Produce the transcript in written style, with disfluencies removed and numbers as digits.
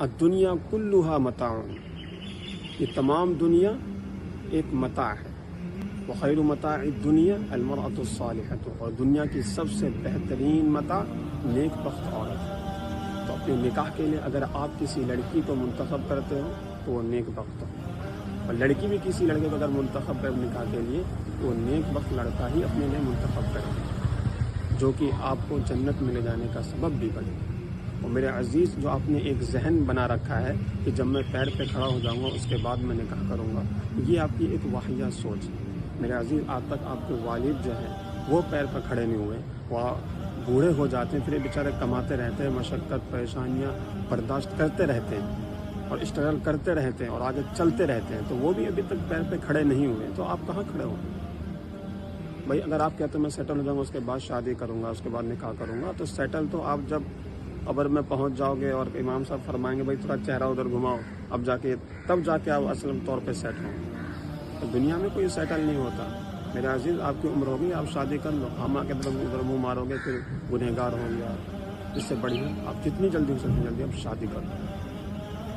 الدنیا کلھا متاع، یہ تمام دنیا ایک متاع ہے۔ وخیر متاع الدنیا المرأة الصالحة، اور دنیا کی سب سے بہترین متاع نیک بخت عورت ہے۔ تو اپنے نکاح کے لیے اگر آپ کسی لڑکی کو منتخب کرتے ہو تو وہ نیک بخت ہو، اور لڑکی بھی کسی لڑکے کو اگر منتخب کرے نکاح کے لیے تو وہ نیک بخت لڑکا ہی اپنے لیے منتخب کرے، جو کہ آپ کو جنت میں لے جانے کا سبب بھی بنے۔ اور میرے عزیز، جو آپ نے ایک ذہن بنا رکھا ہے کہ جب میں پیر پہ کھڑا ہو جاؤں گا اس کے بعد میں نکاح کروں گا، یہ آپ کی ایک واہیہ سوچ ہے۔ میرے عزیز، آج تک آپ کے والد جو ہیں وہ پیر پہ کھڑے نہیں ہوئے، وہ بوڑھے ہو جاتے ہیں، پھر یہ بیچارے کماتے رہتے ہیں، مشقت پریشانیاں برداشت کرتے رہتے ہیں اور اسٹرگل کرتے رہتے ہیں اور آگے چلتے رہتے ہیں، تو وہ بھی ابھی تک پیر پہ کھڑے نہیں ہوئے، تو آپ کہاں کھڑے ہو بھائی؟ اگر آپ کہتے ہیں میں سیٹل ہو جاؤں گا اس کے بعد شادی کروں گا، اس کے بعد نکاح کروں گا، تو سیٹل تو آپ جب قبر میں پہنچ جاؤ گے اور امام صاحب فرمائیں گے بھائی تھوڑا چہرہ ادھر گھماؤ، تب جا کے آپ اصل طور پہ سیٹ ہوں گے۔ تو دنیا میں کوئی سیٹل نہیں ہوتا میرے عزیز، آپ کی عمر ہوگی، آپ شادی کر لو، ہم کے ادھر منہ مارو گے پھر گنہگار ہوں گے۔ اس سے بڑھیا آپ جتنی جلدی ہو سکتی جلدی آپ شادی کر لو۔